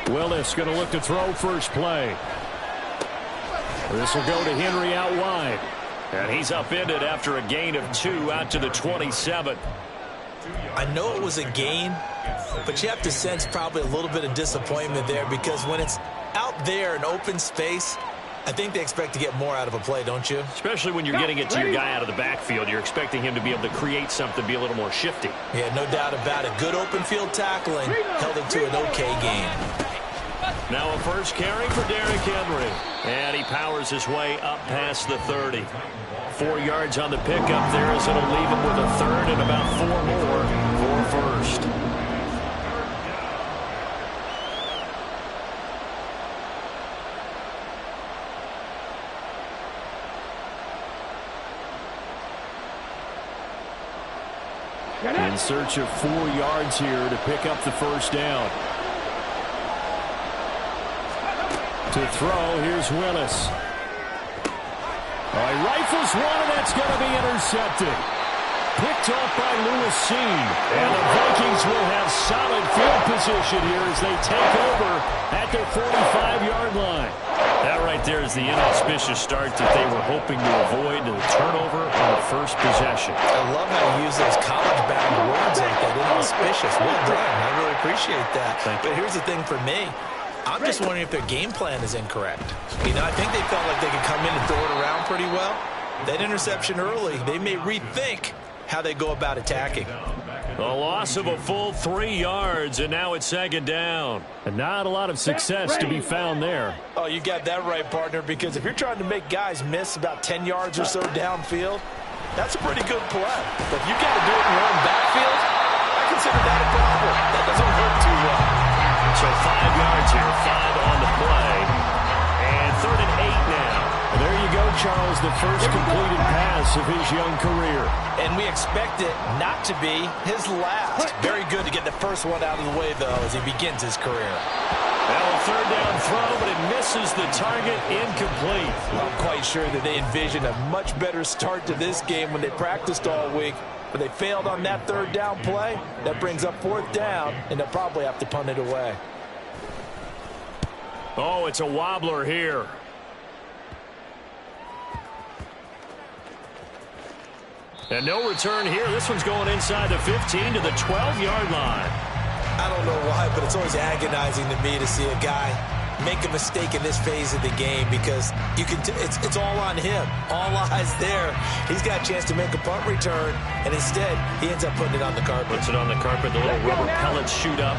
Willis going to look to throw first play. This will go to Henry out wide. And he's upended after a gain of 2 out to the 27. I know it was a gain, but you have to sense probably a little bit of disappointment there, because when it's out there in open space, I think they expect to get more out of a play, don't you? Especially when you're getting it to your guy out of the backfield. You're expecting him to be able to create something, be a little more shifty. Yeah, no doubt about it. Good open field tackling held it to an okay game. Now a first carry for Derrick Henry. And he powers his way up past the 30. 4 yards on the pickup there, as it'll leave him with a third and about 4 more for first. In search of 4 yards here to pick up the first down. To throw, here's Willis. He rifles one, and that's going to be intercepted. Picked off by Lewis Seen. And the Vikings will have solid field position here as they take over at their 45-yard line. That right there is the inauspicious start that they were hoping to avoid, the turnover on the first possession. I love how you use those college-bound words like that, inauspicious. Well done. I really appreciate that. But here's the thing for me. I'm just wondering if their game plan is incorrect. You know, I think they felt like they could come in and throw it around pretty well. That interception early, they may rethink how they go about attacking. A loss of a full 3 yards, and now it's second down. And not a lot of success to be found there. Oh, you got that right, partner, because if you're trying to make guys miss about 10 yards or so downfield, that's a pretty good play. But if you got to do it in your own backfield, I consider that a problem. That doesn't hurt too well. So 5 yards here, 5 on the play. And 3rd and 8 now. And there you go, Charles, the first completed pass of his young career. And we expect it not to be his last. Very good to get the first one out of the way, though, as he begins his career. Now a 3rd down throw, but it misses the target, incomplete. I'm quite sure that they envisioned a much better start to this game when they practiced all week. But they failed on that 3rd down play. That brings up 4th down, and they'll probably have to punt it away. Oh, it's a wobbler here. And no return here. This one's going inside the 15 to the 12-yard line. I don't know why, but it's always agonizing to me to see a guy make a mistake in this phase of the game, because you can it's all on him. All eyes there. He's got a chance to make a punt return, and instead he ends up putting it on the carpet. Puts it on the carpet. The little rubber pellets shoot up.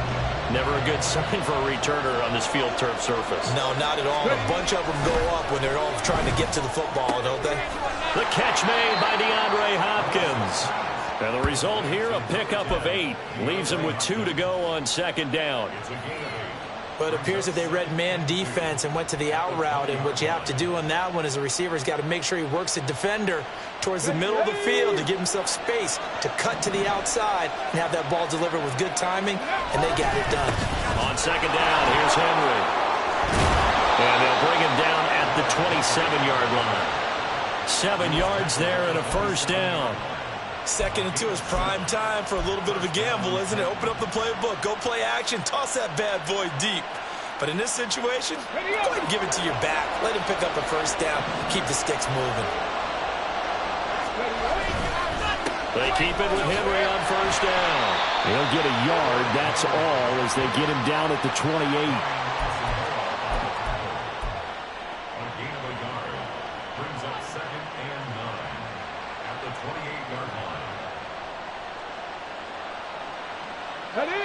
Never a good sign for a returner on this field turf surface. No, not at all. A bunch of them go up when they're all trying to get to the football, don't they? The catch made by DeAndre Hopkins. And the result here, a pickup of 8. Leaves him with 2 to go on 2nd down. But it appears that they read man defense and went to the out route, and what you have to do on that one is the receiver's got to make sure he works the defender towards the middle of the field to give himself space to cut to the outside and have that ball delivered with good timing, and they got it done. On 2nd down, here's Henry. And they'll bring him down at the 27-yard line. 7 yards there and a first down. 2nd and 2 is prime time for a little bit of a gamble, isn't it? Open up the playbook, go play action, toss that bad boy deep. But in this situation, go ahead and give it to your back. Let him pick up a first down. Keep the sticks moving. They keep it with Henry on first down. He'll get a yard, that's all, as they get him down at the 28.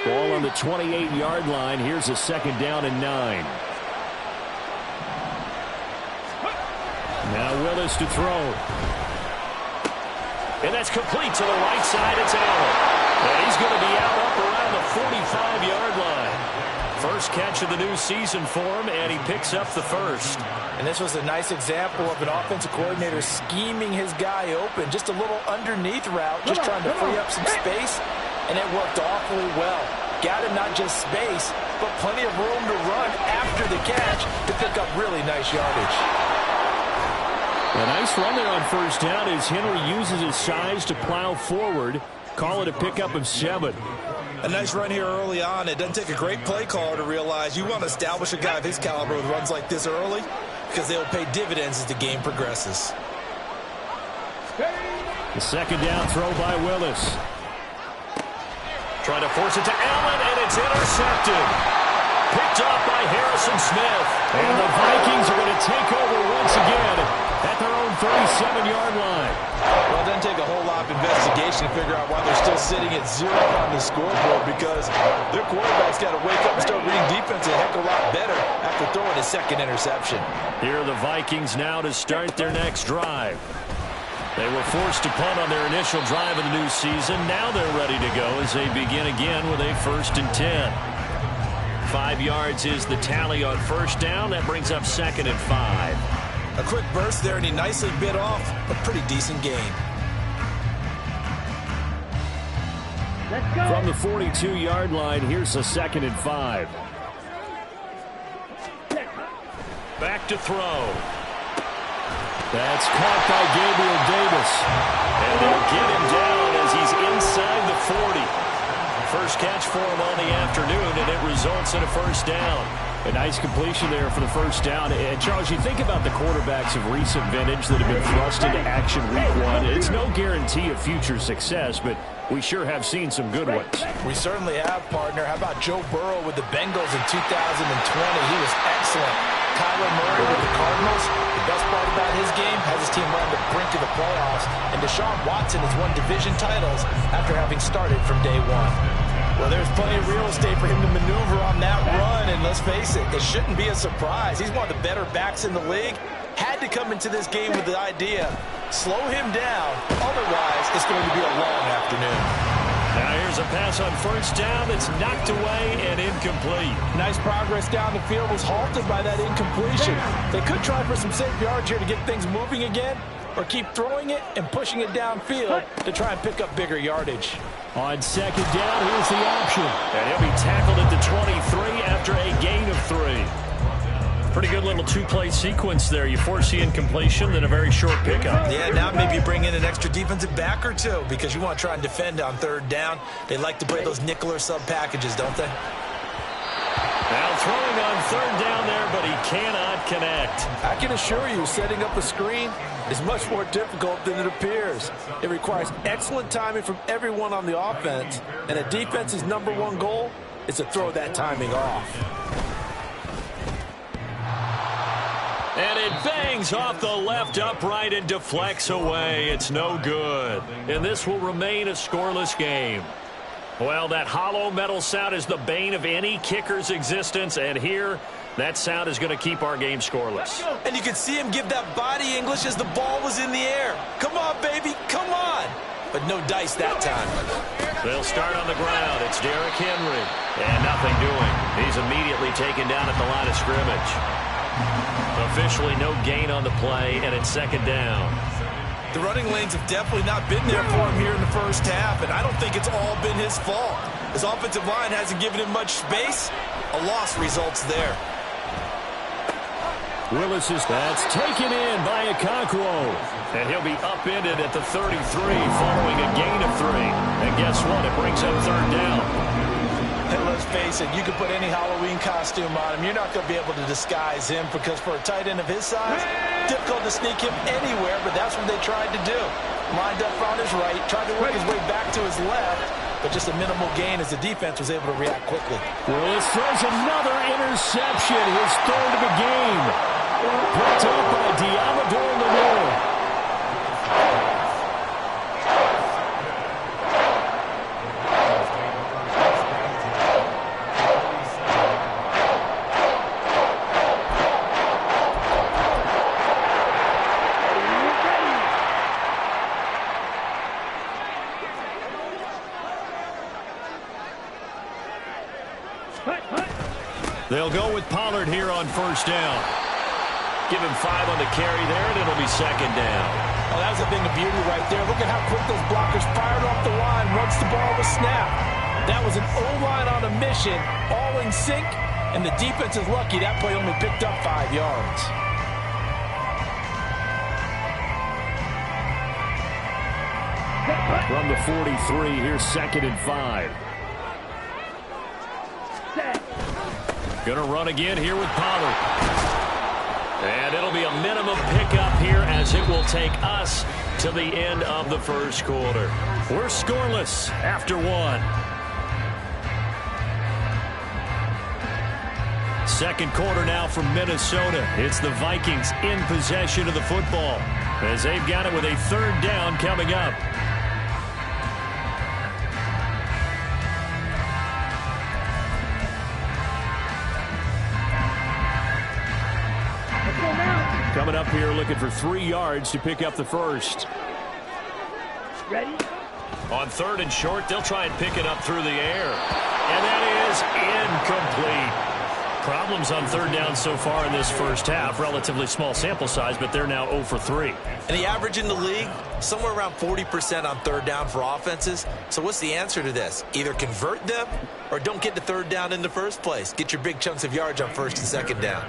Ball on the 28-yard line. Here's a 2nd down and 9. Now Willis to throw. And that's complete to the right side. It's Allen. And he's going to be out up around the 45-yard line. First catch of the new season for him, and he picks up the first. And this was a nice example of an offensive coordinator scheming his guy open. Just a little underneath route, just trying to free up some space. And it worked awfully well. Got him not just space, but plenty of room to run after the catch to pick up really nice yardage. A nice run there on first down as Henry uses his size to plow forward. Call it a pickup of 7. A nice run here early on. It doesn't take a great play caller to realize you want to establish a guy of his caliber with runs like this early because they will pay dividends as the game progresses. The second down throw by Willis. Trying to force it to Allen, and it's intercepted. Picked off by Harrison Smith. And the Vikings are going to take over once again at their own 37-yard line. Well, it doesn't take a whole lot of investigation to figure out why they're still sitting at 0 on the scoreboard, because their quarterback's got to wake up and start reading defense a heck of a lot better after throwing his second interception. Here are the Vikings now to start their next drive. They were forced to punt on their initial drive of the new season. Now they're ready to go as they begin again with a 1st and 10. 5 yards is the tally on first down. That brings up 2nd and 5. A quick burst there, and he nicely bit off a pretty decent gain. From the 42-yard line, here's a 2nd and 5. Back to throw. That's caught by Gabriel Davis. And they'll get him down as he's inside the 40. First catch for him on the afternoon, and it results in a 1st down. A nice completion there for the 1st down. And, Charles, you think about the quarterbacks of recent vintage that have been thrust into action week 1. It's no guarantee of future success, but we sure have seen some good ones. We certainly have, partner. How about Joe Burrow with the Bengals in 2020? He was excellent. Kyler Murray with the Cardinals. The best part about his game has his team on the brink of the playoffs. And Deshaun Watson has won division titles after having started from day 1. Well, there's plenty of real estate for him to maneuver on that run, and let's face it, it shouldn't be a surprise. He's one of the better backs in the league. Had to come into this game with the idea, slow him down, otherwise it's going to be a long afternoon. Now here's a pass on 1st down. It's knocked away and incomplete. Nice progress down the field, was halted by that incompletion. They could try for some safe yards here to get things moving again, or keep throwing it and pushing it downfield to try and pick up bigger yardage. On 2nd down, here's the option. And he'll be tackled at the 23 after a gain of 3. Pretty good little 2-play sequence there. You force the incompletion, then a very short pickup. Yeah, now maybe you bring in an extra defensive back or two because you want to try and defend on 3rd down. They like to play those nickel or sub packages, don't they? Now throwing on 3rd down there, but he cannot connect. I can assure you, setting up a screen is much more difficult than it appears. It requires excellent timing from everyone on the offense, and a defense's #1 goal is to throw that timing off. And it bangs off the left upright and deflects away. It's no good. And this will remain a scoreless game. Well, that hollow metal sound is the bane of any kicker's existence, and here, that sound is going to keep our game scoreless. And you could see him give that body English as the ball was in the air. Come on, baby, come on. But no dice that time. They'll start on the ground. It's Derrick Henry. And nothing doing. He's immediately taken down at the line of scrimmage. Officially no gain on the play, and it's 2nd down. The running lanes have definitely not been there for him here in the 1st half, and I don't think it's all been his fault. His offensive line hasn't given him much space. A loss results there. Willis is that's taken in by Okonkwo. And he'll be upended at the 33 following a gain of 3. And guess what? It brings up 3rd down. And let's face it, you can put any Halloween costume on him. You're not going to be able to disguise him because for a tight end of his size, difficult to sneak him anywhere, but that's what they tried to do. Lined up on his right, tried to work his way back to his left, but just a minimal gain as the defense was able to react quickly. Willis throws another interception, his 3rd of the game. Picked up by Diamador Lenore. They'll go with Pollard here on 1st down. Give him 5 on the carry there, and it'll be 2nd down. Oh, that was a thing of beauty right there. Look at how quick those blockers fired off the line once the ball was snapped. That was an O-line on a mission, all in sync, and the defense is lucky that play only picked up 5 yards. From the 43, here's 2nd and 5. Going to run again here with Pollard. And it'll be a minimum pickup here as it will take us to the end of the first quarter. We're scoreless after one. Second quarter now from Minnesota. It's the Vikings in possession of the football as they've got it with a third down coming up. Coming up here looking for 3 yards to pick up the first. Ready? On third and short, they'll try and pick it up through the air. And that is incomplete. Problems on third down so far in this first half. Relatively small sample size, but they're now 0 for 3. And the average in the league, somewhere around 40% on third down for offenses. So what's the answer to this? Either convert them or don't get to third down in the first place. Get your big chunks of yards on first and second down.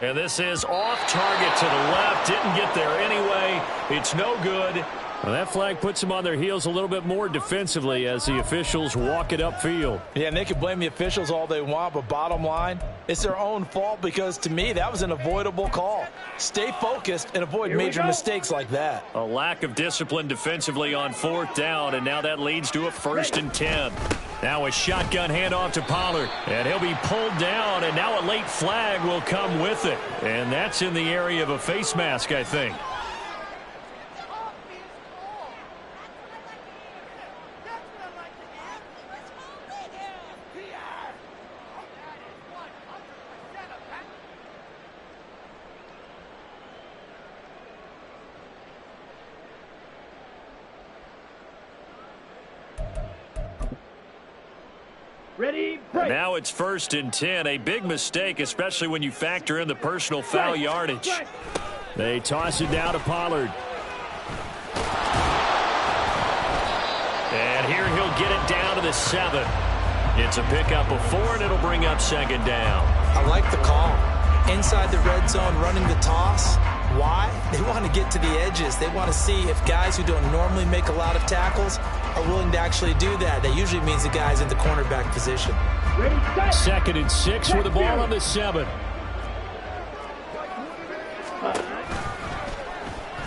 And this is off target to the left. Didn't get there anyway. It's no good. Well, that flag puts them on their heels a little bit more defensively as the officials walk it upfield. Yeah, and they can blame the officials all they want, but bottom line, it's their own fault because, to me, that was an avoidable call. Stay focused and avoid major mistakes like that. A lack of discipline defensively on fourth down, and now that leads to a 1st and 10. Now a shotgun handoff to Pollard, and he'll be pulled down, and now a late flag will come with it. And that's in the area of a face mask, I think. Ready, break. Now it's 1st and 10. A big mistake, especially when you factor in the personal foul yardage. They toss it down to Pollard. And here he'll get it down to the 7. It's a pickup of 4, and it'll bring up 2nd down. I like the call. Inside the red zone, running the toss. Why? They want to get to the edges. They want to see if guys who don't normally make a lot of tackles are willing to actually do that. That usually means the guy's in the cornerback position. Ready, set. 2nd and 6 with the ball on the 7.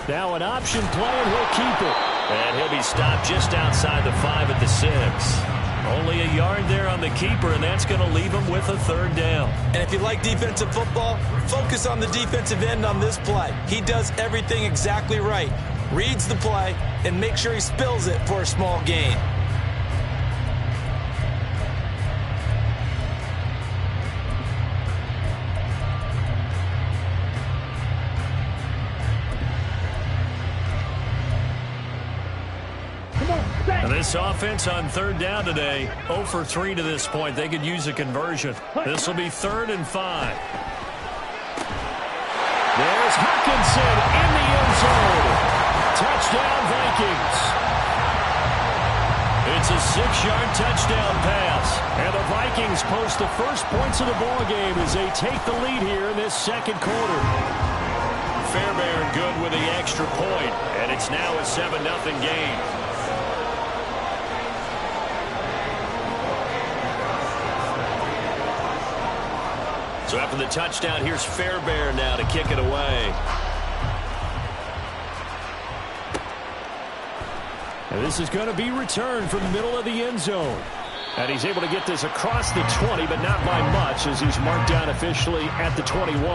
Now an option play, and he'll keep it. And he'll be stopped just outside the 5 at the 6. Only a yard there on the keeper, and that's going to leave him with a 3rd down. And if you like defensive football, focus on the defensive end on this play. He does everything exactly right. Reads the play and make sure he spills it for a small gain. And this offense on 3rd down today, 0 for 3 to this point. They could use a conversion. This will be 3rd and 5. There's Hawkinson in the end zone. Touchdown, Vikings. It's a 6-yard touchdown pass. And the Vikings post the first points of the ballgame as they take the lead here in this second quarter. Fairbairn good with the extra point, and it's now a 7-0 game. So after the touchdown, here's Fairbairn now to kick it away. And this is going to be returned from the middle of the end zone. And he's able to get this across the 20, but not by much as he's marked down officially at the 21.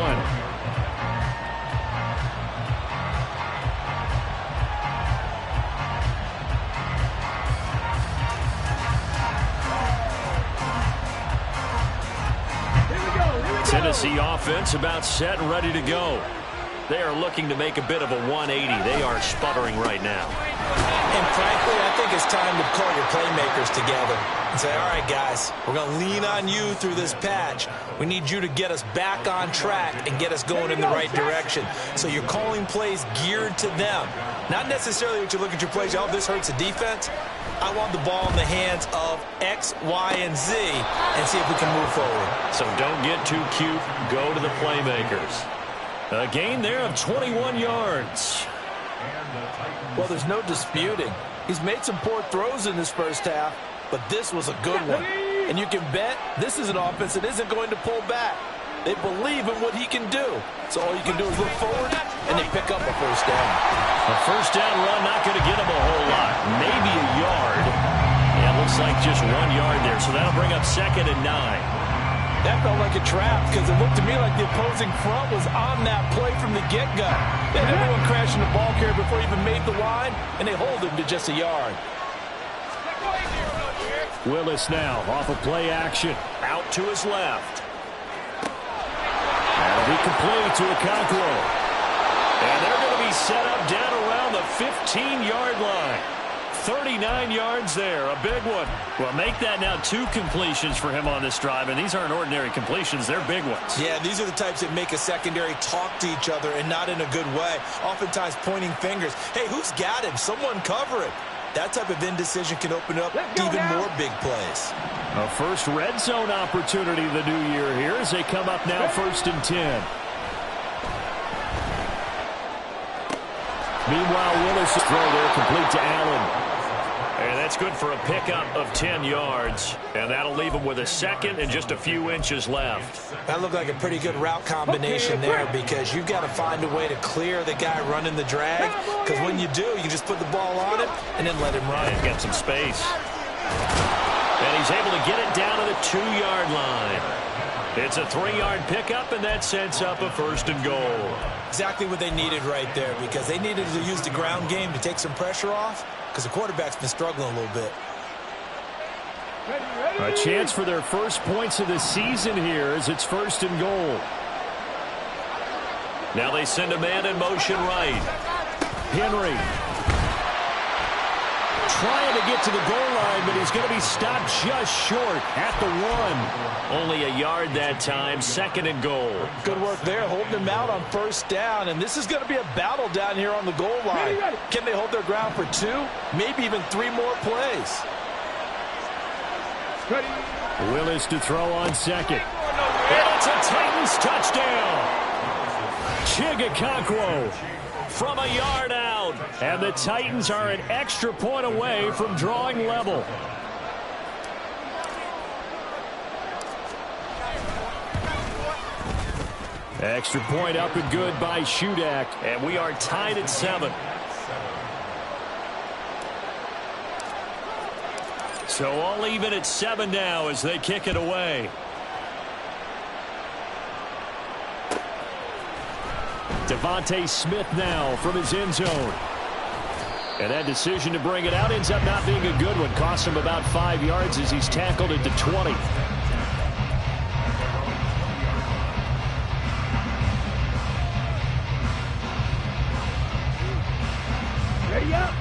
Tennessee offense about set and ready to go. They are looking to make a bit of a 180. They are sputtering right now. And frankly, I think it's time to call your playmakers together and say, all right, guys, we're going to lean on you through this patch. We need you to get us back on track and get us going in the right direction. So you're calling plays geared to them. Not necessarily what you look at your plays, oh, this hurts the defense. I want the ball in the hands of X, Y, and Z and see if we can move forward. So don't get too cute. Go to the playmakers. A gain there of 21 yards. Well, there's no disputing. He's made some poor throws in this first half, but this was a good one. And you can bet this is an offense that isn't going to pull back. They believe in what he can do. So all you can do is look forward, and they pick up a first down. A first down run, not going to get him a whole lot. Maybe a yard. Yeah, it looks like just 1 yard there. So that'll bring up 2nd and 9. That felt like a trap because it looked to me like the opposing front was on that play from the get-go. They had everyone crashing the ball carrier before he even made the line, and they hold him to just a yard. Willis now off of play action. Out to his left. That'll be complete to Okonkwo. And they're going to be set up down around the 15-yard line. 39 yards there, a big one. Well, make that now 2 completions for him on this drive, and these aren't ordinary completions. They're big ones. Yeah, these are the types that make a secondary talk to each other and not in a good way. Oftentimes pointing fingers. Hey, who's got him? Someone cover it. That type of indecision can open up even more big plays. A first red zone opportunity the new year here as they come up now 1st and 10. Meanwhile, Willis' throw there complete to Allen. And that's good for a pickup of 10 yards. And that'll leave him with a 2nd and just a few inches left. That looked like a pretty good route combination there because you've got to find a way to clear the guy running the drag. Because when you do, you just put the ball on him and then let him run. And get some space. And he's able to get it down to the 2-yard line. It's a 3-yard pickup, and that sets up a 1st and goal. Exactly what they needed right there because they needed to use the ground game to take some pressure off because the quarterback's been struggling a little bit. A chance for their first points of the season here as it's 1st and goal. Now they send a man in motion right. Henry trying to get to the goal line, but he's going to be stopped just short at the 1. Only a yard that time, 2nd and goal. Good work there, holding them out on 1st down, and this is going to be a battle down here on the goal line. Can they hold their ground for 2, maybe even 3 more plays? Willis to throw on 2nd. And it's a Titans touchdown. Okonkwo from a yard out. And the Titans are an extra point away from drawing level. Extra point up and good by Shudak. And we are tied at 7. So all even at 7 now as they kick it away. Devontae Smith now from his end zone. And that decision to bring it out ends up not being a good one. Cost him about 5 yards as he's tackled at the 20. Ready up.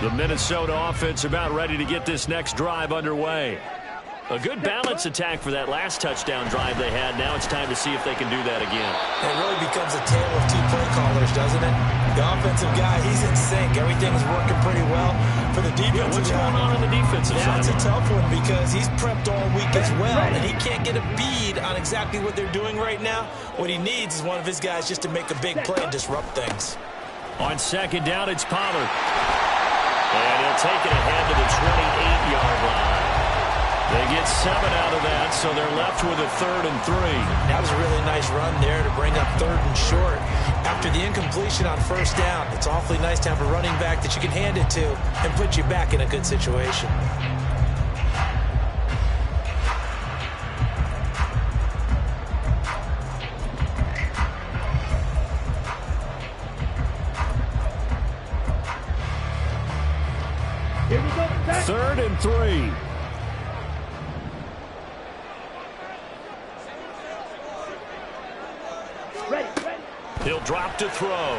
The Minnesota offense about ready to get this next drive underway. A good balance attack for that last touchdown drive they had. Now it's time to see if they can do that again. It really becomes a tale of 2 play callers, doesn't it? The offensive guy, he's in sync. Everything's working pretty well. For the defensive what's going on the defensive side? That's a tough one because he's prepped all week as well, and he can't get a bead on exactly what they're doing right now. What he needs is one of his guys just to make a big play and disrupt things. On 2nd down, it's Pollard. And he'll take it ahead to the 28-yard line. They get 7 out of that, so they're left with a 3rd and 3. That was a really nice run there to bring up 3rd and short. After the incompletion on 1st down, it's awfully nice to have a running back that you can hand it to and put you back in a good situation. Here we go. 3rd and 3. Ready. He'll drop to throw.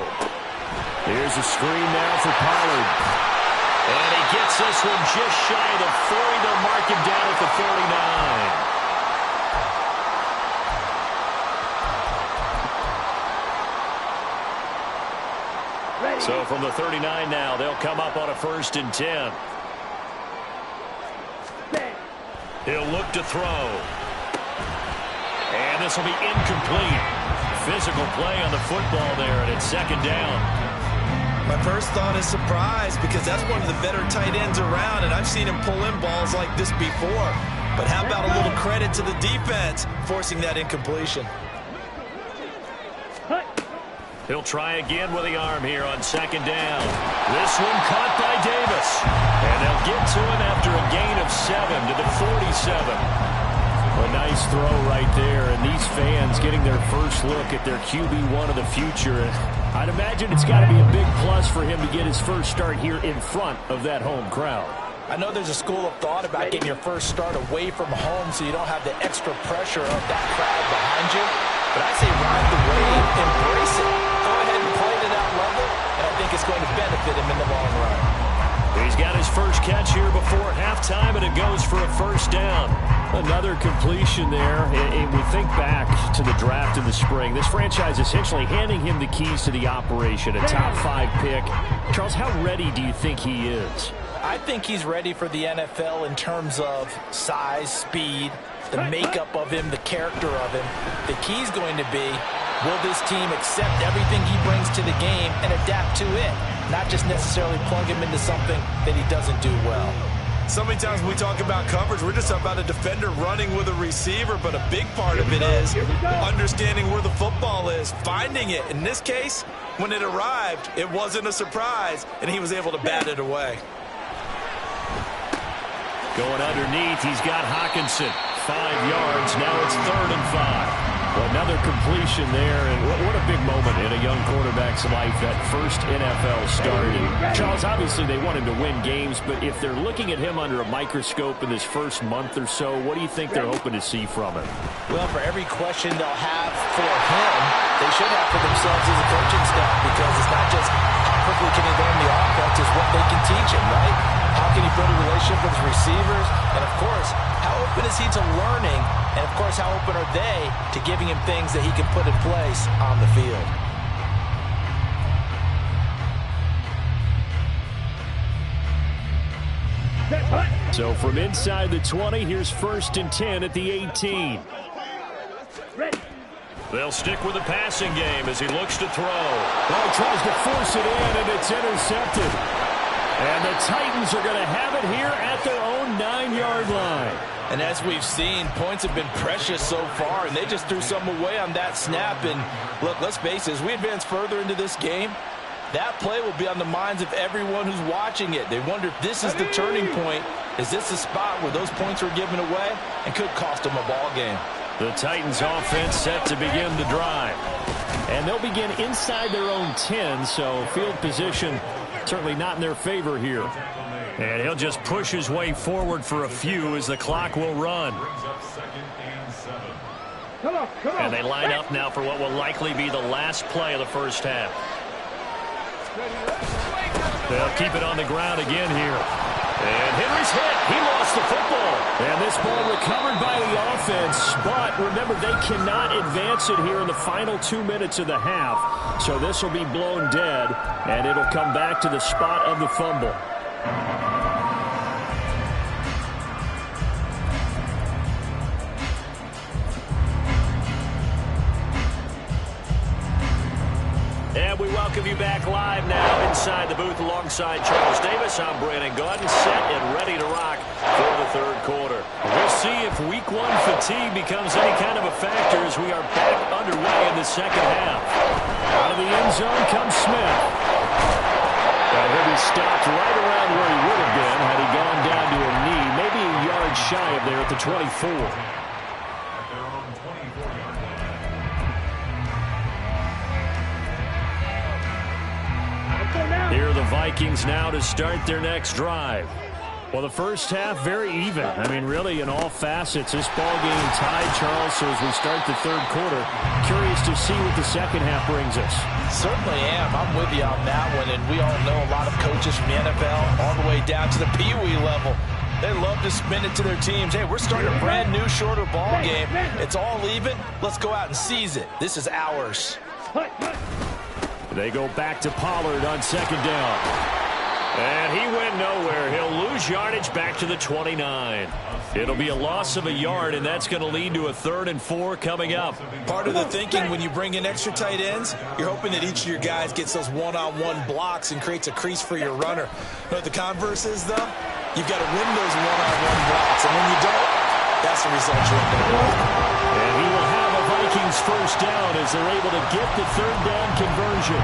Here's a screen now for Pollard. And he gets this one just shy of the 40. They'll mark him down at the 49. Ready. So from the 39 now, they'll come up on a 1st and 10. He'll look to throw. And this will be incomplete. Physical play on the football there, and it's 2nd down. My first thought is surprise because that's one of the better tight ends around, and I've seen him pull in balls like this before. But how about a little credit to the defense forcing that incompletion? He'll try again with the arm here on second down. This one caught by Davis. And they'll get to him after a gain of 7 to the 47. A nice throw right there. And these fans getting their first look at their QB1 of the future. I'd imagine it's got to be a big plus for him to get his first start here in front of that home crowd. I know there's a school of thought about getting your first start away from home so you don't have the extra pressure of that crowd behind you. But I say ride the wave, embrace it. Go ahead and play to that level, and I think it's going to benefit him in the long run. He's got his first catch here before halftime, and it goes for a first down. Another completion there. And we think back to the draft in the spring. This franchise essentially handing him the keys to the operation, a top 5 pick. Charles, how ready do you think he is? I think he's ready for the NFL in terms of size, speed, the makeup of him, the character of him. The key's going to be, will this team accept everything he brings to the game and adapt to it? Not just necessarily plug him into something that he doesn't do well. So many times when we talk about coverage, we're just talking about a defender running with a receiver, but a big part of it is understanding where the football is, finding it. In this case, when it arrived, it wasn't a surprise, and he was able to bat it away. Going underneath, he's got Hawkinson. 5 yards, now it's 3rd and 5. Another completion there, and what a big moment in a young quarterback's life, that first NFL start. And Charles, obviously they want him to win games, but if they're looking at him under a microscope in this first month or so, what do you think they're hoping to see from him? Well, for every question they'll have for him, they should have for themselves as a coaching staff, because it's not just how quickly can he learn the offense, it's what they can teach him, right? How can he build a relationship with his receivers? And, of course, how open is he to learning? And, of course, how open are they to giving him things that he can put in place on the field? So from inside the 20, here's 1st and 10 at the 18. They'll stick with the passing game as he looks to throw. Well, he tries to force it in, and it's intercepted. And the Titans are going to have it here at their own 9-yard line. And as we've seen, points have been precious so far, and they just threw some away on that snap. And look, let's face it, as we advance further into this game, that play will be on the minds of everyone who's watching it. They wonder if this is the turning point. Is this the spot where those points were given away and could cost them a ball game? The Titans offense set to begin the drive. And they'll begin inside their own 10, so field position certainly not in their favor here. And he'll just push his way forward for a few as the clock will run. And they line up now for what will likely be the last play of the first half. They'll keep it on the ground again here. And Henry's hit. He lost the football. And this ball recovered by the offense. But remember, they cannot advance it here in the final 2 minutes of the half. So this will be blown dead, and it'll come back to the spot of the fumble. And we welcome you back live now inside the booth alongside Charles Davis. I'm Brandon Gaudin, set and ready to rock for the 3rd quarter. We'll see if week 1 fatigue becomes any kind of a factor as we are back underway in the second half. Out of the end zone comes Smith. And he'll be stopped right around where he would have been had he gone down to a knee, maybe a yard shy of there at the 24. Here are the Vikings now to start their next drive. Well, the first half, very even. I mean, really, in all facets, this ball game tied, Charles. So as we start the 3rd quarter, curious to see what the second half brings us. Certainly am. I'm with you on that one. And we all know a lot of coaches from the NFL all the way down to the Pee Wee level. They love to spin it to their teams. Hey, we're starting a brand new, shorter ball game. It's all even. Let's go out and seize it. This is ours. They go back to Pollard on second down. And he went nowhere. He'll lose yardage back to the 29. It'll be a loss of a yard, and that's going to lead to a 3rd and 4 coming up. Part of the thinking when you bring in extra tight ends, you're hoping that each of your guys gets those one-on-one blocks and creates a crease for your runner. You know what the converse is, though? You've got to win those one-on-one blocks, and when you don't, that's the result you end up with. And he will have a Vikings first down as they're able to get the 3rd down conversion.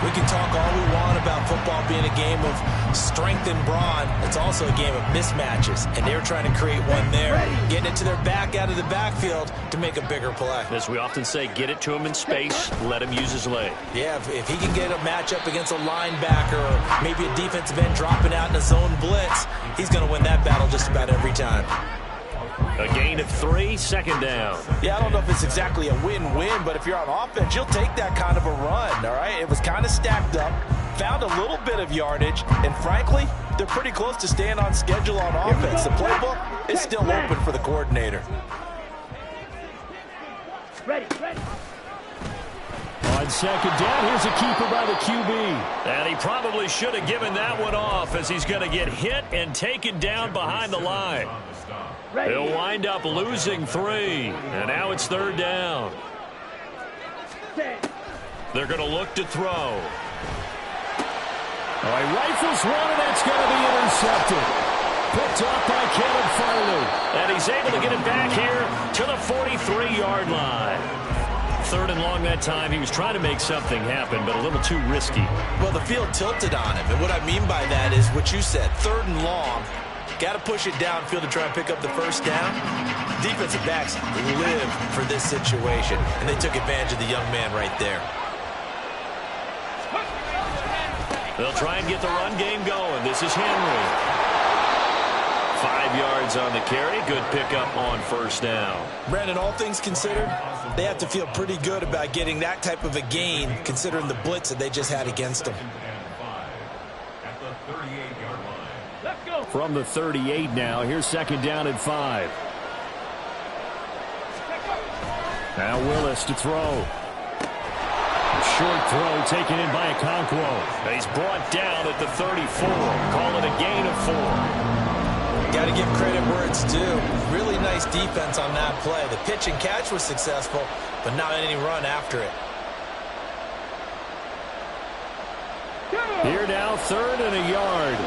We can talk all we want about football being a game of strength and brawn. It's also a game of mismatches, and they're trying to create one there, getting it to their back out of the backfield to make a bigger play. As we often say, get it to him in space, let him use his leg. Yeah, if he can get a matchup against a linebacker or maybe a defensive end dropping out in a zone blitz, he's going to win that battle just about every time. A gain of 3, 2nd down. Yeah, I don't know if it's exactly a win-win, but if you're on offense, you'll take that kind of a run, all right? It was kind of stacked up, found a little bit of yardage, and frankly, they're pretty close to staying on schedule on offense. The playbook is still open for the coordinator. Ready. On 2nd down, here's a keeper by the QB. And he probably should have given that one off as he's going to get hit and taken down behind the line. He'll wind up losing 3, and now it's 3rd down. They're going to look to throw. All right, rifles one, and that's going to be intercepted. Picked off by Kevin Farley. And he's able to get it back here to the 43-yard line. 3rd and long that time. He was trying to make something happen, but a little too risky. Well, the field tilted on him, and what I mean by that is what you said, 3rd and long. Got to push it downfield to try and pick up the first down. Defensive backs live for this situation, and they took advantage of the young man right there. They'll try and get the run game going. This is Henry. 5 yards on the carry. Good pickup on 1st down. Brandon, all things considered, they have to feel pretty good about getting that type of a gain, considering the blitz that they just had against them. From the 38 now, here's 2nd down and 5. Now Willis to throw. Short throw taken in by Okonkwo. He's brought down at the 34. Call it a gain of 4. Got to give credit where it's due. Really nice defense on that play. The pitch and catch was successful, but not any run after it. Here now, 3rd and a yard.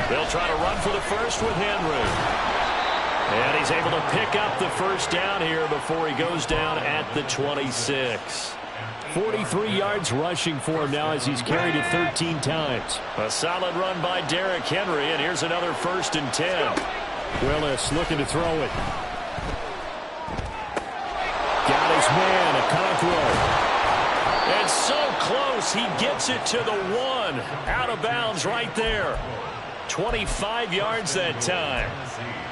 They'll try to run for the first with Henry. And he's able to pick up the first down here before he goes down at the 26. 43 yards rushing for him now as he's carried it 13 times. A solid run by Derrick Henry, and here's another 1st and 10. Willis looking to throw it. Got his man, Okonkwo. And so close, he gets it to the 1. Out of bounds right there. 25 yards that time.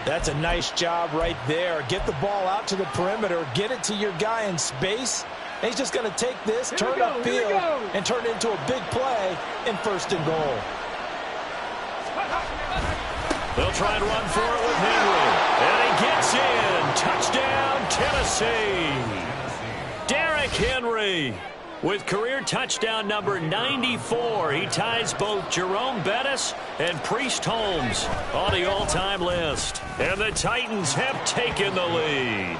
That's a nice job right there. Get the ball out to the perimeter, get it to your guy in space. And he's just going to take this, turn upfield, and turn it into a big play in 1st and goal. They'll try and run for it with Henry. And he gets in. Touchdown, Tennessee. Derrick Henry with career touchdown number 94. He ties both Jerome Bettis and Priest Holmes on the all-time list. And the Titans have taken the lead.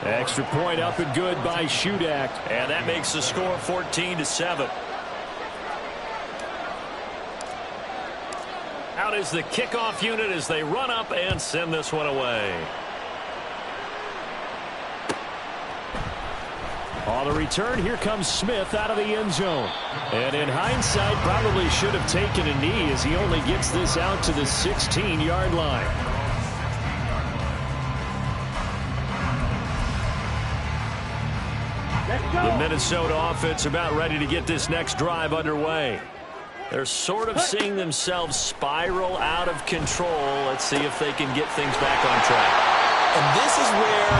Extra point up and good by Shudak. And that makes the score 14-7. Out is the kickoff unit as they run up and send this one away. On the return, here comes Smith out of the end zone. And in hindsight, probably should have taken a knee as he only gets this out to the 16-yard line. The Minnesota offense about ready to get this next drive underway. They're sort of seeing themselves spiral out of control. Let's see if they can get things back on track. And this is where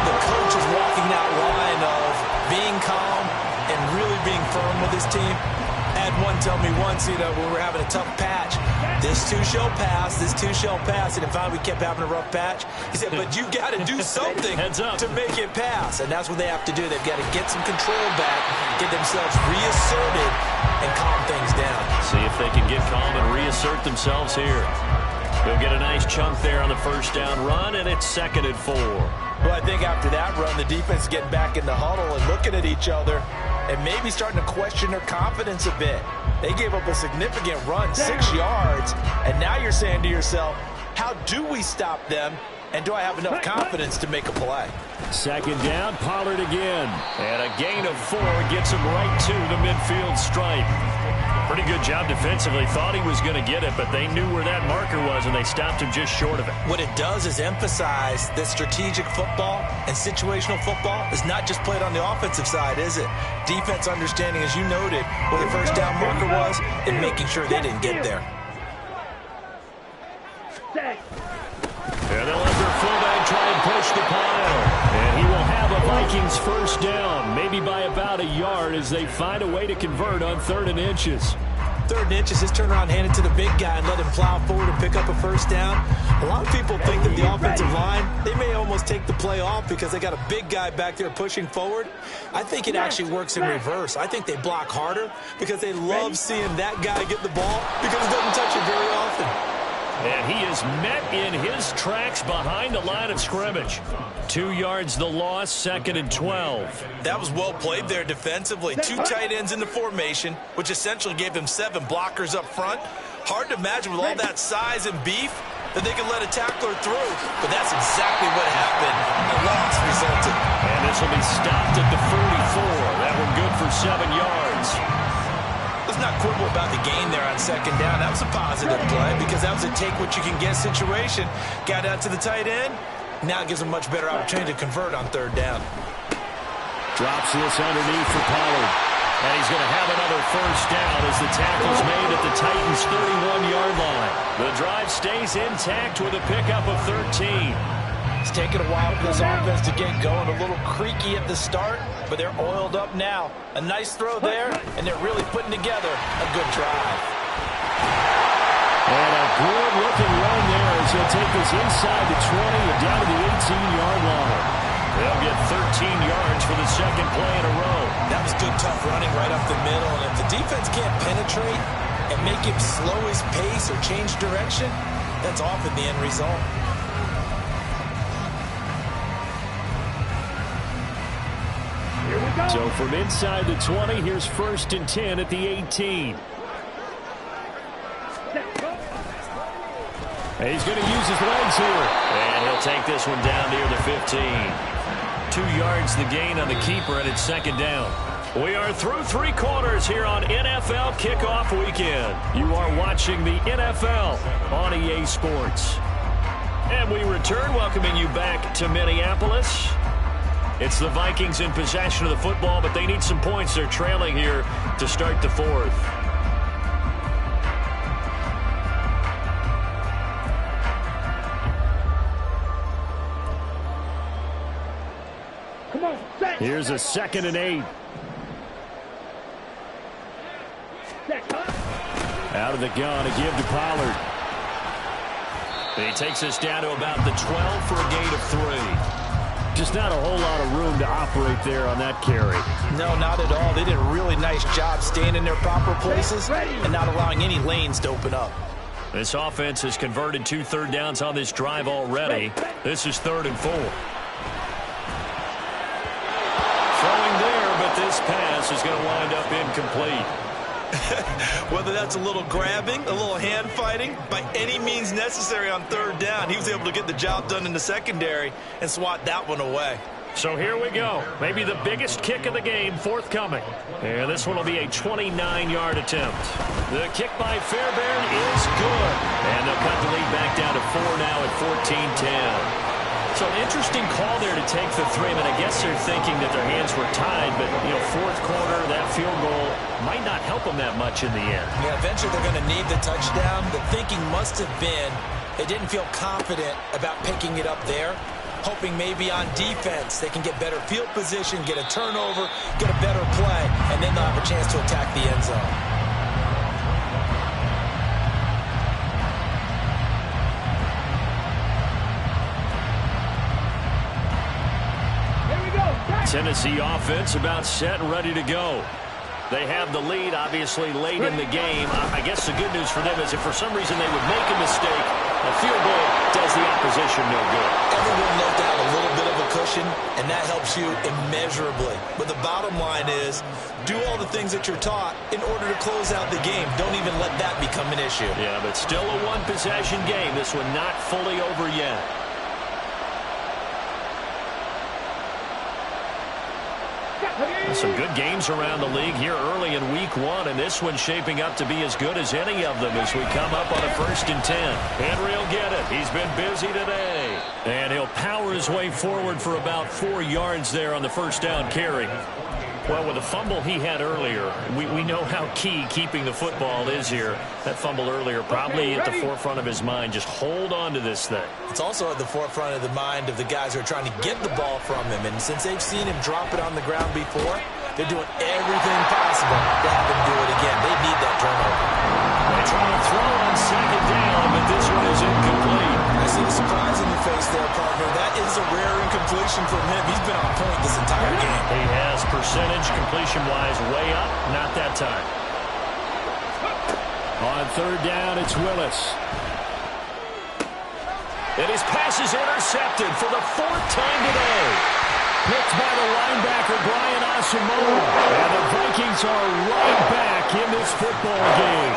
the coach is walking that line of being calm and really being firm with his team. I had one tell me once, when we were having a tough patch, this too shall pass, this too shall pass. And if finally we kept having a rough patch, he said, but you got to do something to make it pass. And that's what they have to do. They've got to get some control back, get themselves reasserted, and calm things down. See if they can get calm and reassert themselves here. They'll get a nice chunk there on the first down run, and it's 2nd and 4. Well, I think after that run, the defense is getting back in the huddle and looking at each other and maybe starting to question their confidence a bit. They gave up a significant run, 6 yards, and now you're saying to yourself, how do we stop them, and do I have enough confidence to make a play? 2nd down, Pollard again. And a gain of 4 gets him right to the midfield stripe. Pretty good job defensively. Thought he was going to get it, but they knew where that marker was, and they stopped him just short of it. What it does is emphasize that strategic football and situational football is not just played on the offensive side, is it? Defense understanding, as you noted, where the first down marker was and making sure they didn't get there. And they'll let their fullback try and push the pile. And he will have a Vikings first down, maybe by about a yard as they find a way to convert on 3rd and inches. 3rd and inches, just turn around, hand it to the big guy and let him plow forward and pick up a first down. A lot of people think that the offensive line, they may almost take the play off because they got a big guy back there pushing forward. I think it actually works in reverse. I think they block harder because they love seeing that guy get the ball because he doesn't touch it very often. And he is met in his tracks behind the line of scrimmage. 2 yards the loss, 2nd and 12. That was well played there defensively. 2 tight ends in the formation, which essentially gave them 7 blockers up front. Hard to imagine with all that size and beef that they could let a tackler through. But that's exactly what happened. A loss resulted. And this will be stopped at the 44. That one good for 7 yards. Let's not quibble about the gain there on 2nd down. That was a positive play because that was a take-what-you-can-get situation. Got out to the tight end. Now it gives them a much better opportunity to convert on 3rd down. Drops this underneath for Pollard. And he's going to have another first down as the tackle's made at the Titans' 31-yard line. The drive stays intact with a pickup of 13. It's taken a while for this offense to get going. A little creaky at the start, but they're oiled up now. A nice throw there, and they're really putting together a good drive. And a good-looking run there as he'll take this inside the 20 and down to the 18-yard line. They'll get 13 yards for the 2nd play in a row. That was good, tough running right up the middle. And if the defense can't penetrate and make him slow his pace or change direction, that's often the end result. So from inside the 20, here's 1st and 10 at the 18. And he's going to use his legs here. And he'll take this one down near the 15. 2 yards the gain on the keeper, and it's 2nd down. We are through 3 quarters here on NFL Kickoff Weekend. You are watching the NFL on EA Sports. And we return, welcoming you back to Minneapolis. It's the Vikings in possession of the football, but they need some points. They're trailing here to start the 4th. Here's a 2nd and 8. Out of the gun, a give to Pollard. And he takes us down to about the 12 for a gain of 3. Just not a whole lot of room to operate there on that carry. No, not at all. They did a really nice job staying in their proper places and not allowing any lanes to open up. This offense has converted 2 third downs on this drive already. This is 3rd and 4. Throwing there, but this pass is going to wind up incomplete. Whether that's a little grabbing, a little hand fighting, by any means necessary on 3rd down, he was able to get the job done in the secondary and swat that one away. So here we go. Maybe the biggest kick of the game forthcoming. And this one will be a 29-yard attempt. The kick by Fairbairn is good. And they'll cut the lead back down to 4 now at 14-10. So an interesting call there to take the 3. I mean, I guess they're thinking that their hands were tied, but, 4th quarter, that field goal might not help them that much in the end. Yeah, eventually they're going to need the touchdown. The thinking must have been they didn't feel confident about picking it up there, hoping maybe on defense they can get better field position, get a turnover, get a better play, and then they'll have a chance to attack the end zone. Tennessee offense about set and ready to go. They have the lead, obviously, late in the game. I guess the good news for them is if for some reason they would make a mistake, a field goal does the opposition no good. Everyone left out a little bit of a cushion, and that helps you immeasurably. But the bottom line is, do all the things that you're taught in order to close out the game. Don't even let that become an issue. Yeah, but still a one-possession game. This one not fully over yet. Some good games around the league here early in week 1, and this one's shaping up to be as good as any of them as we come up on a 1st and 10. Henry will get it. He's been busy today. And he'll power his way forward for about 4 yards there on the first down carry. Well, with the fumble he had earlier, we know how key keeping the football is here. That fumble earlier probably at the forefront of his mind. Just hold on to this thing. It's also at the forefront of the mind of the guys who are trying to get the ball from him. And since they've seen him drop it on the ground before, they're doing everything possible to have him do it again. They need that turnover. They try to throw on 2nd down, but this one is incomplete. I see the surprise in your face there, partner. That is a rare incompletion from him. He's been on point this entire game. He has percentage completion-wise way up. Not that time. On 3rd down, it's Willis. And his pass is intercepted for the 4th time today. Picked by the linebacker, Brian Asamoah. And the Vikings are right back in this football game.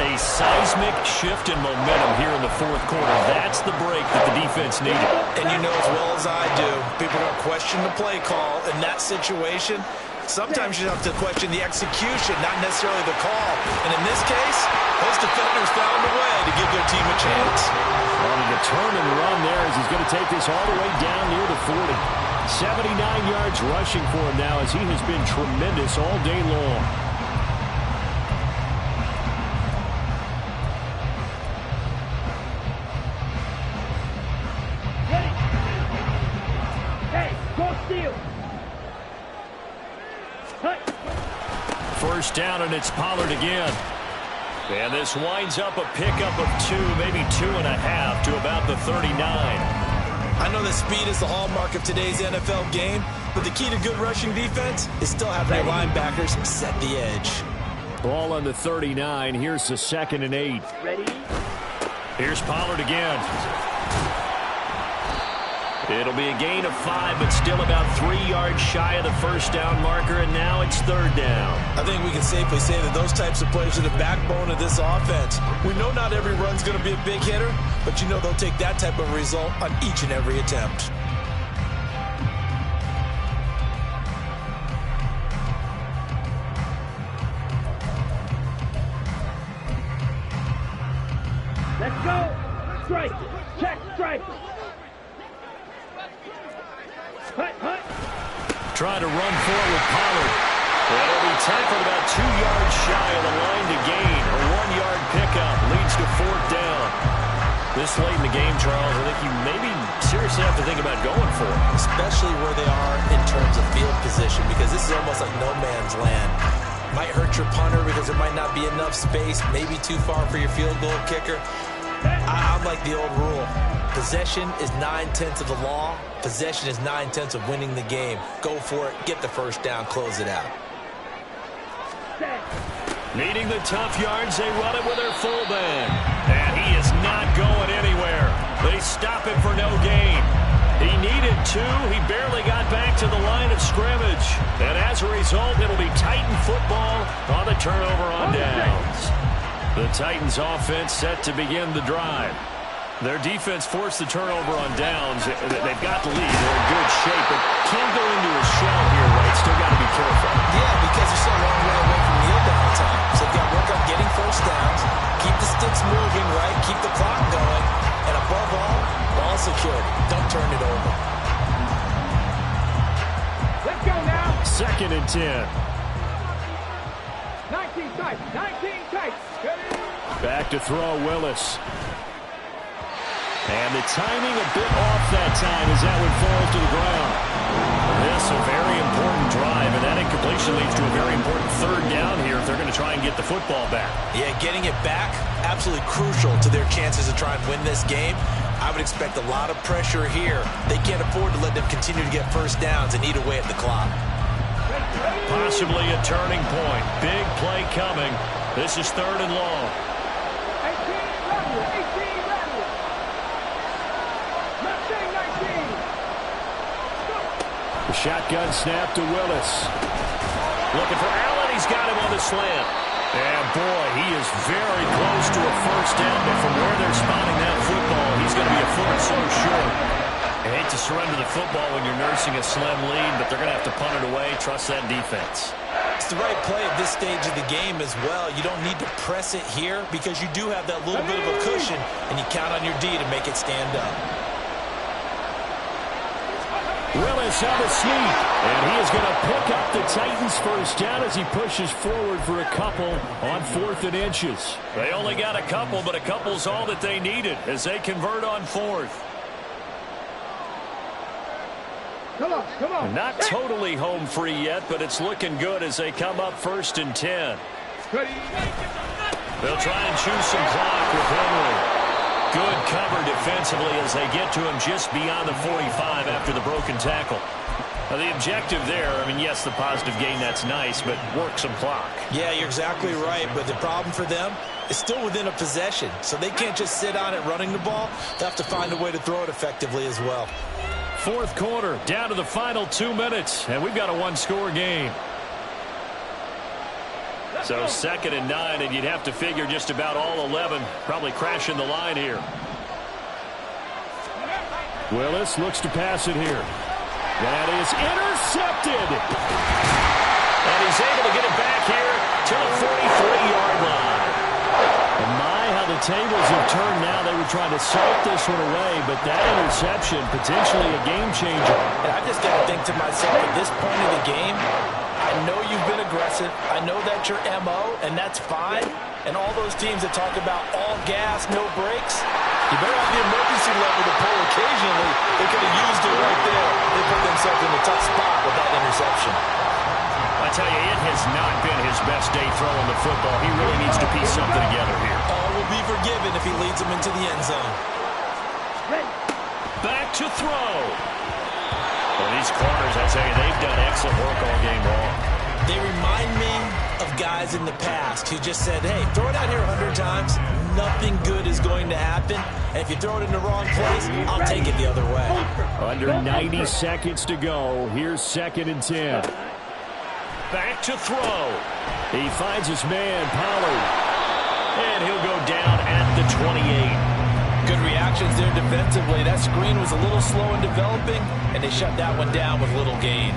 A seismic shift in momentum here in the 4th quarter. That's the break that the defense needed. And you know as well as I do, people are going to question the play call in that situation. Sometimes you have to question the execution, not necessarily the call. And in this case, those defenders found a way to give their team a chance. On the turn and run there as he's going to take this all the way down near the 40. 79 yards rushing for him now as he has been tremendous all day long. First down, and it's Pollard again. And this winds up a pickup of 2, maybe 2.5 to about the 39. I know that speed is the hallmark of today's NFL game, but the key to good rushing defense is still having your linebackers set the edge. Ball on the 39. Here's the 2nd and 8. Ready? Here's Pollard again. It'll be a gain of 5, but still about 3 yards shy of the first down marker, and now it's 3rd down. I think we can safely say that those types of plays are the backbone of this offense. We know not every run's going to be a big hitter, but you know they'll take that type of result on each and every attempt. Let's go. Strike. Check strike. Hut. Trying to run forward with Pollard. It'll be tackled about 2 yards shy of the line to gain. A 1-yard pickup leads to 4th down. This late in the game, Charles, I think you maybe seriously have to think about going for it. Especially where they are in terms of field position, because this is almost like no man's land. Might hurt your punter because there might not be enough space, maybe too far for your field goal kicker. I'm like the old rule. Possession is 9/10 of the law. Possession is 9/10 of winning the game. Go for it. Get the first down. Close it out. Needing the tough yards, they run it with their fullback. And he is not going anywhere. They stop him for no gain. He needed 2. He barely got back to the line of scrimmage. And as a result, it'll be Titan football on the turnover on downs. The Titans offense set to begin the drive. Their defense forced the turnover on downs. They've got the lead. They're in good shape, but can't go into a shell here, right? Still got to be careful. Yeah, because they're so long way away from kneel down time. So they've got to work on getting first downs, keep the sticks moving, right? Keep the clock going. And above all, ball security. Don't turn it over. Let's go now. 2nd and 10. 19 tight. 19 tight. Back to throw, Willis. And the timing a bit off that time as that one falls to the ground. This a very important drive, and that incompletion leads to a very important 3rd down here if they're going to try and get the football back. Yeah, getting it back, absolutely crucial to their chances to try and win this game. I would expect a lot of pressure here. They can't afford to let them continue to get first downs and eat away at the clock. Possibly a turning point. Big play coming. This is 3rd and long. 18 ready. Not saying 19. The shotgun snap to Willis. Looking for Allen. He's got him on the slant. And boy, he is very close to a first down, but from where they're spotting that football, he's going to be a foot or so short. I hate to surrender the football when you're nursing a slim lead, but they're going to have to punt it away. Trust that defense. It's the right play at this stage of the game as well. You don't need to press it here because you do have that little bit of a cushion, and you count on your D to make it stand up. Willis on the sneak, and he is going to pick up the Titans' first down as he pushes forward for a couple on 4th and inches. They only got a couple, but a couple's all that they needed as they convert on 4th. Come on. Not totally home free yet, but it's looking good as they come up 1st and 10. They'll try and choose some clock with Henry. Good cover defensively as they get to him just beyond the 45 after the broken tackle. Now the objective there, I mean, yes, the positive gain, that's nice, but work some clock. Yeah, you're exactly right, but the problem for them is still within a possession, so they can't just sit on it running the ball. They have to find a way to throw it effectively as well. 4th quarter, down to the final 2 minutes, and we've got a one-score game. So 2nd and 9, and you'd have to figure just about all 11 probably crashing the line here. Willis looks to pass it here. That is intercepted. And he's able to get it back here to the 43-yard line. And my, how the tables have turned now. They were trying to salt this one away, but that interception, potentially a game changer. And I just got to think to myself, at this point of the game, I know you've been aggressive. I know that's your MO, and that's fine. And all those teams that talk about all gas, no brakes, you better have the emergency lever to pull occasionally. They could have used it right there. They put themselves in a tough spot with that interception. I tell you, it has not been his best day throwing the football. He really needs to piece something together here. All will be forgiven if he leads them into the end zone. Back to throw. Well, these corners, I tell you, they've done excellent work all game long. They remind me of guys in the past who just said, hey, throw it out here 100 times. Nothing good is going to happen. And if you throw it in the wrong place, I'll take it the other way. Under 90 seconds to go. Here's 2nd and 10. Back to throw. He finds his man, Pollard. And he'll go down at the 28. Good reactions there defensively. That screen was a little slow in developing, and they shut that one down with little gain.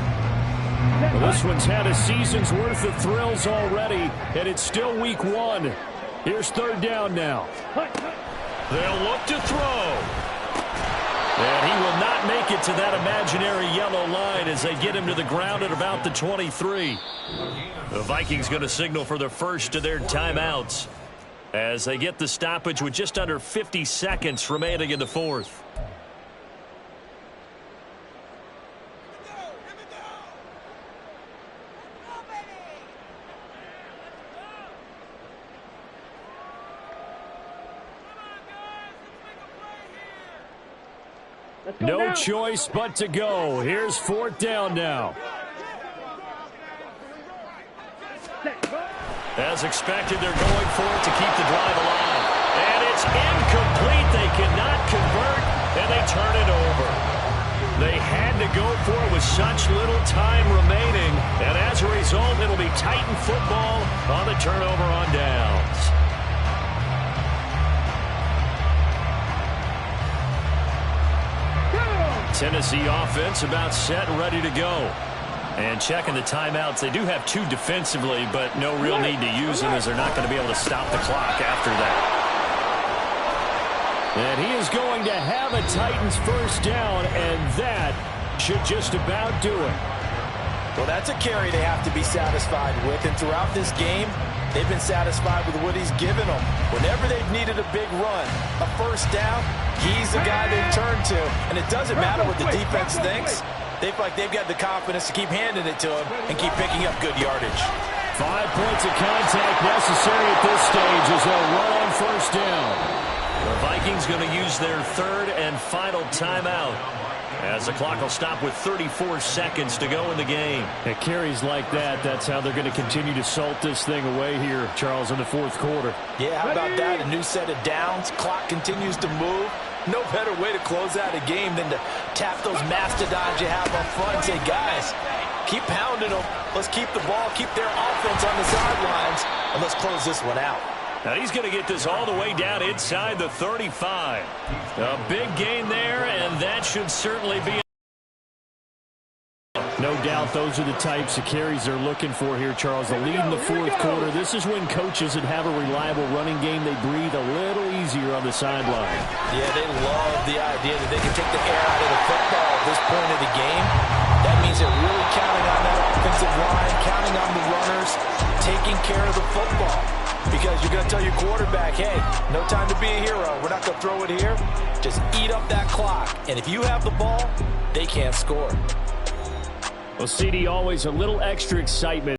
Well, this one's had a season's worth of thrills already, and it's still week 1. Here's 3rd down now. They'll look to throw. And he will not make it to that imaginary yellow line as they get him to the ground at about the 23. The Vikings going to signal for the first of their timeouts as they get the stoppage with just under 50 seconds remaining in the 4th. No choice but to go. Here's 4th down now. As expected, they're going for it to keep the drive alive. And it's incomplete. They cannot convert, and they turn it over. They had to go for it with such little time remaining. And as a result, it'll be Titan football on the turnover on downs. Tennessee offense about set and ready to go. And checking the timeouts, they do have 2 defensively, but no real need to use them as they're not going to be able to stop the clock after that. And he is going to have a Titans first down, and that should just about do it. Well, that's a carry they have to be satisfied with, and throughout this game, they've been satisfied with what he's given them. Whenever they've needed a big run, a first down, he's the guy they turn to. And it doesn't matter what the defense thinks. They feel like they've got the confidence to keep handing it to him and keep picking up good yardage. 5 points of contact necessary at this stage as they'll run on first down. The Vikings going to use their third and final timeout, as the clock will stop with 34 seconds to go in the game. At carries like that, that's how they're going to continue to salt this thing away here, Charles, in the fourth quarter. Yeah, how about that? A new set of downs. Clock continues to move. No better way to close out a game than to tap those mastodons you have up front and say, guys, keep pounding them. Let's keep the ball, keep their offense on the sidelines, and let's close this one out. Now he's going to get this all the way down inside the 35. A big gain there, and that should certainly be. No doubt those are the types of carries they're looking for here, Charles. The lead in the fourth quarter. This is when coaches that have a reliable running game, they breathe a little easier on the sideline. Yeah, they love the idea that they can take the air out of the football at this point of the game. That means they're really counting on that offensive line, counting on the runners, taking care of the football. Because you're going to tell your quarterback, hey, no time to be a hero. We're not going to throw it here. Just eat up that clock. And if you have the ball, they can't score. Well, CD, always a little extra excitement